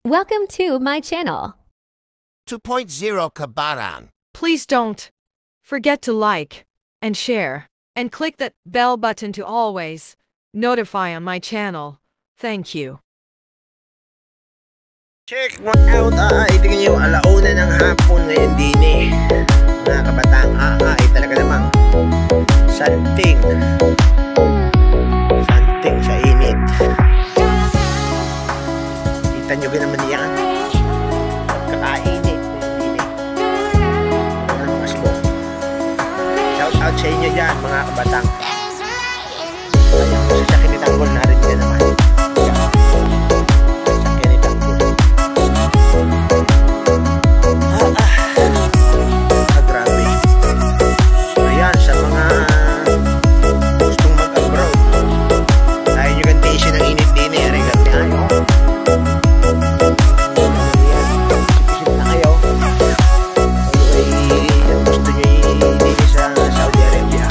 Welcome to my channel. 2.0 Kabarang. Please don't forget to like and share and click that bell button to always notify on my channel. Thank you. Check one out, tingnan nyo, alauna ng hapon ngayon din eh. Mga kabatang, talaga namang santing sa init. Kita nyo naman yan, kakainit din eh. Walang maslo. Shout out sa inyo dyan mga kabatang. Ayun, sa kinitanggol na rin yan naman. Grabe. Ayan, sa mga gustong mag-abroad, tayo nyo gantisin ang init din eh. Arigat ni Ayo. Isip na kayo. Ay, gusto nyo i-init sa Saudi Arabia.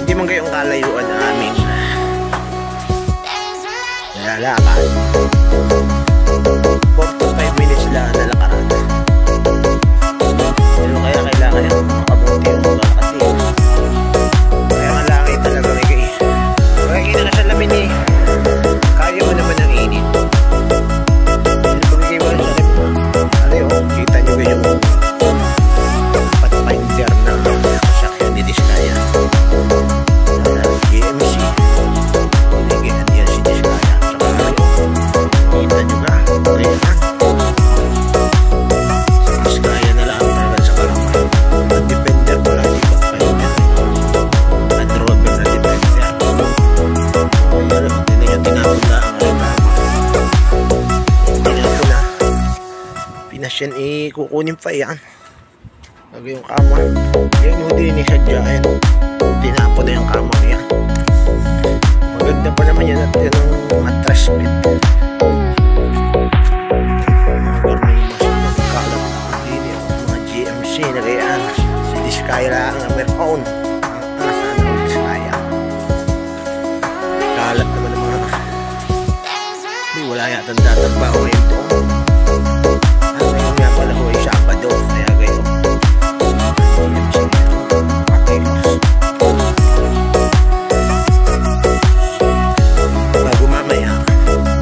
Hindi man kayong kalayuan na aming nalalakad. 4 to 5 minutes lang nalakaran. Pero kaya kailangan yung makabuti yung makakati. Kaya nga langit talaga may kayo. Kaya kita ka sa lamin eh. Kaya mo naman ang init. Pero pag kayo wala sa lamin, alayo, kita nyo kayo patpainter na sakyan ni Diskaya. GMC. Pinigyan niya si Diskaya. Saka alayo, kita nyo ka. Ayan ha. Si Diskaya na lang talaga sa karaman. Ang Defender pala, di ba? Ang Rover na Defender. Pero hindi na yung tinapula ang reklamo. Tinapula. Pinasyan kukunin pa yan. Lagi yung kama. Yan yung din isadyain. Tinapo na yung kama yan. Maganda pa naman yan at yan ang mattress bed. Mga dormimos na kalat na din yung mga GMC na kayaan. Si Diskaya lang ang meron. Ang asa ng Diskaya. Kalat naman ng mga hindi wala yata tatrabaho ngayon doon. At ngayon nga pala ko ay Sabado. Kaya gayo bago mamaya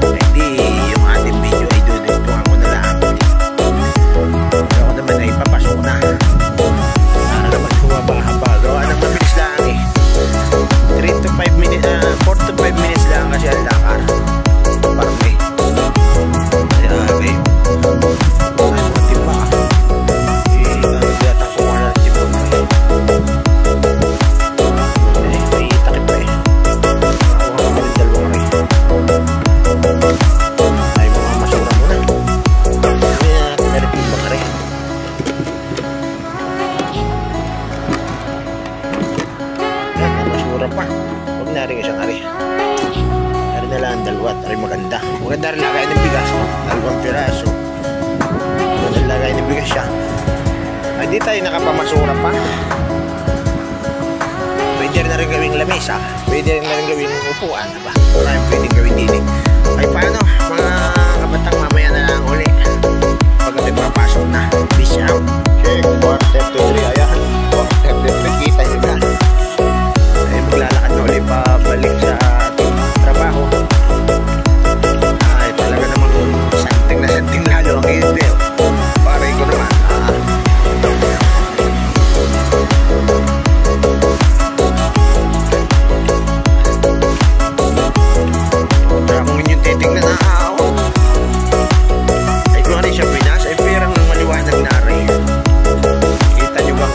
hindi yung ating video ay dudugtungan ko na lang. Pero ako naman ay papasok na para naman humaba-haba. Gawa ng mabilis lang eh. 3 to 5 minutes 4 to 5 minutes lang kasi ang lakar parang may kaya kayo ay mga timba yata kung wala timba may takip pa eh makuha kami ng dalawang rin ay mga masura muna kami na naripin ba ka rin yan ang masura pa huwag na rin isang ari ari na lang ang dalawa ari maganda rin lagay ng bigas 2 piraso maganda lagay ng bigas siya ay di tayo nakapamasura pa. Pwede rin na rin gawing lamesa, pwede rin na rin gawing upuan, diba? Wala yung pwede gawing dinig. Ay paano mga kabatang, mamaya na lang uli pag kami papasok na. Peace out. Check 1 step 2 3 ayan 1 step 3 kita nyo na ay maglalakad na uli pabalik sa trabaho. Ay talaga namang santing lalo ang kinti. Paray ko naman kung inyong titignan na ay kung ano siya Pinas ay perang ng maliwanag na rin. Kita nyo bang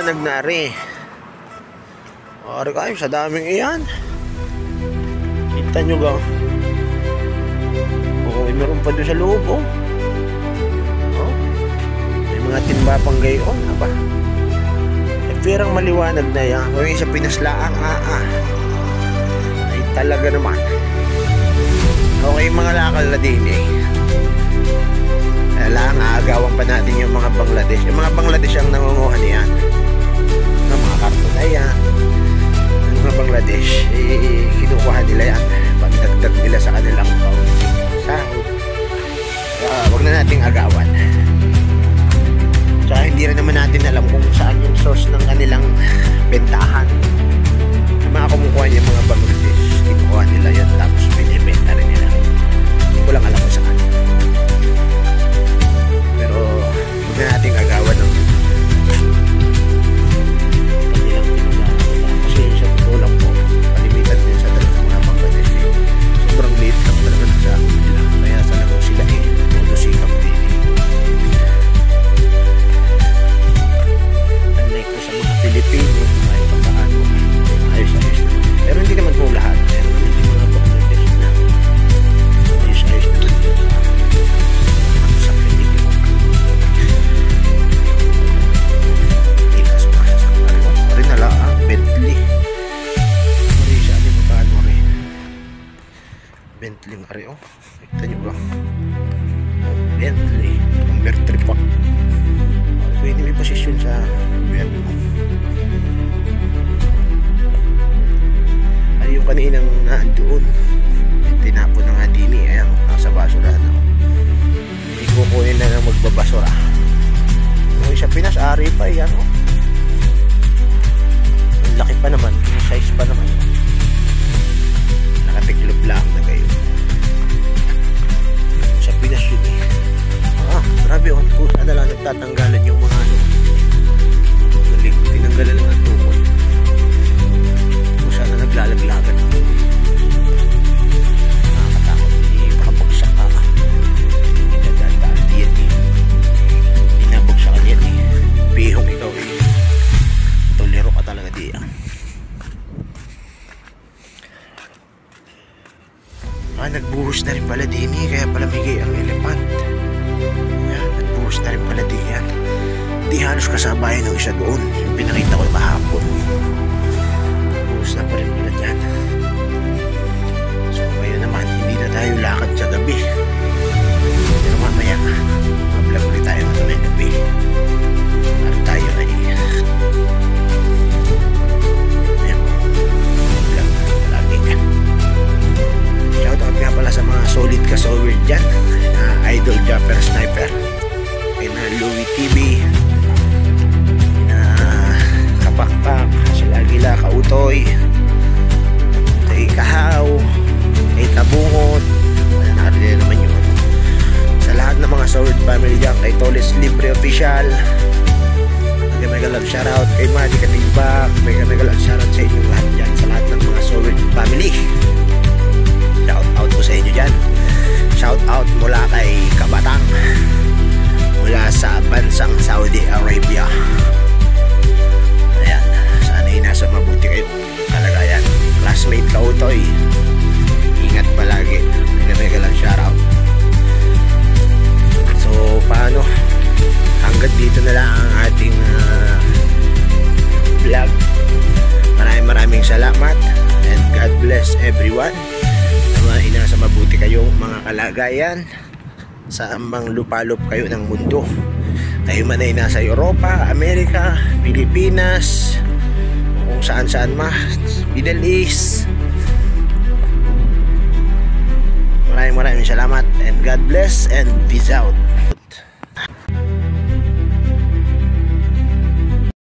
maliwanag na rin. Ari kayo, sa daming iyan. Kita nyo ga? Oo, meron pa doon sa loob, oh. Oh. May mga timba pang gayon, aba. Perang maliwanag na yan. Kung isa pinaslaang, ay talaga naman. Okay, mga lakal na din eh. Kailangan aagawan pa natin yung mga Bangladesh. Yung mga Bangladesh ang nangunguha niyan. Ng mga karton na yan. Yung mga Bangladesh, kinukuha nila yan. Pagdagdag nila sa kanilang sahod. Huwag na nating agawan. Tsaka hindi rin naman natin alam kung saan yung source ng kanilang bentahan. Yung mga kumukuha niya mga Bangladesh, kinukuha nila yan tapos binibenta rin nila. Hindi ko lang alam kung saan. Pero huwag na nating agawan ng kanilang tinagawa. Kasi sa totoo lang po, kalimitan din sa talagang mga Bangladesh. Sobrang late lang talaga ng sahod nila. Kaya talagang sila todo sikap din. Pilipino ay papaano ayos-ayos naman. Pero hindi naman po lahat. Pero hindi mga Bangladesh na ayos-ayos naman sa Pilipino. Hindi ka sumayas ka na rin. Rin nala Bentley. Mari siya ano paano rin. Bentley nga rin. Kita nyo ba? Bentley. Number 3 pa. Pwede may posisyon sa Bentley. Yung kaninang naandoon tinapon na nga dini, ayan, nasa basura na ikukunin na ng magbabasura. Yung isa Pinas, ari pa yan, oh. Ang laki pa naman, yung size pa naman, nakatiklop lang na kayo sa Pinas yun eh. Grabe, on course, ano lang nagtatanggalan yung mga ano, tinanggalan lang ang tukod. Sana naglalaglagan. Nakakatakot. Hindi makabagsak ka. Pinagdadaan yan eh. Pinabagsakan yan eh. Bihong ikaw eh. Tolero ka talaga di ah. Nagbuhos na rin pala din eh. Kaya pala bigay ang elephant. Nagbuhos na rin pala di yan. Di halos kasabayan ng isa doon. Yung pinakita ko kahapon. Na pa rin pala dyan. So ngayon naman hindi na tayo lakad sa gabi, pero mamaya mag-vlog ulit tayo na gabi para tayo ay mag-vlog lagi. Shoutout nga pala sa mga solid ka-solver dyan, Idol Japper Sniper, kay na Louie TV, na Kapakpak, sa Lagila, Kautoy, kay Kahaw, kay Kabungot, narin naman yun. Sa lahat ng mga Sword family dyan, kay Toles Libre Official, mega love shoutout kay Madi Katigbak, mega love shoutout sa inyong lahat dyan, sa lahat ng mga Sword family. Shoutout po sa inyo dyan. Shoutout mula kay Kabatang, mula sa bansang Saudi Arabia. Ayan, sana'y nasa mabuti kayong kalagayan. Classmate Kautoy, ingat palagi. Mega lang shoutout. So paano, hanggang dito na lang ang ating vlog. Maraming salamat and God bless everyone. Inasa mabuti kayong mga kalagayan sa ambang lupalop kayo ng mundo. Kayo man ay nasa Europa, Amerika, Pilipinas, kung saan Middle East. Maraming salamat and God bless and peace out.